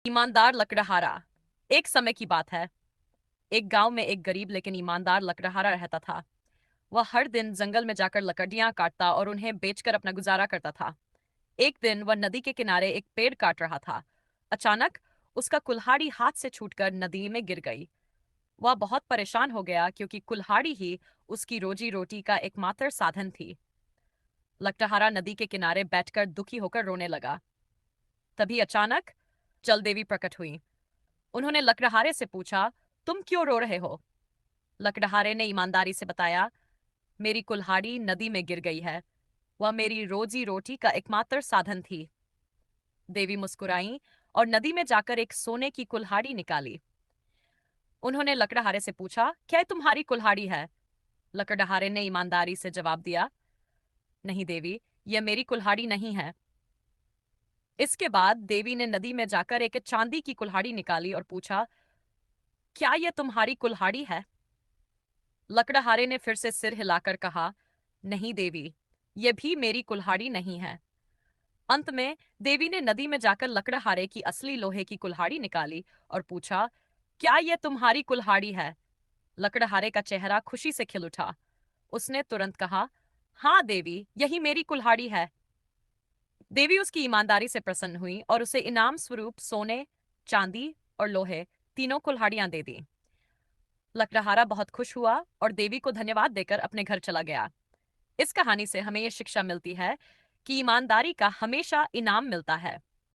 ईमानदार लकड़हारा। एक समय की बात है। एक गांव में एक गरीब लेकिन ईमानदार लकड़हारा रहता था। वह हर दिन जंगल में जाकर लकड़ियां काटता और उन्हें बेचकर अपना गुजारा करता था। एक दिन वह नदी के किनारे एक पेड़ काट रहा था। अचानक उसका कुल्हाड़ी हाथ से छूटकर नदी में गिर गई। वह बहुत परेशान हो गया क्योंकि कुल्हाड़ी ही उसकी रोजी रोटी का एकमात्र साधन थी। लकड़हारा नदी के किनारे बैठकर दुखी होकर रोने लगा। तभी अचानक जल देवी प्रकट हुई। उन्होंने लकड़हारे से पूछा, तुम क्यों रो रहे हो? लकड़हारे ने ईमानदारी से बताया, मेरी कुल्हाड़ी नदी में गिर गई है। वह मेरी रोजी रोटी का एकमात्र साधन थी। देवी मुस्कुराई और नदी में जाकर एक सोने की कुल्हाड़ी निकाली। उन्होंने लकड़हारे से पूछा, क्या ये तुम्हारी कुल्हाड़ी है? लकड़हारे ने ईमानदारी से जवाब दिया, नहीं देवी, यह मेरी कुल्हाड़ी नहीं है। इसके बाद देवी ने नदी में जाकर एक चांदी की कुल्हाड़ी निकाली और पूछा, क्या यह तुम्हारी कुल्हाड़ी है? लकड़हारे ने फिर से सिर हिलाकर कहा, नहीं देवी, यह भी मेरी कुल्हाड़ी नहीं है। अंत में देवी ने नदी में जाकर लकड़हारे की असली लोहे की कुल्हाड़ी निकाली और पूछा, क्या यह तुम्हारी कुल्हाड़ी है? लकड़हारे का चेहरा खुशी से खिल उठा। उसने तुरंत कहा, हाँ देवी, यही मेरी कुल्हाड़ी है। देवी उसकी ईमानदारी से प्रसन्न हुई और उसे इनाम स्वरूप सोने, चांदी और लोहे तीनों कुल्हाड़ियां दे दी। लकड़हारा बहुत खुश हुआ और देवी को धन्यवाद देकर अपने घर चला गया। इस कहानी से हमें यह शिक्षा मिलती है कि ईमानदारी का हमेशा इनाम मिलता है।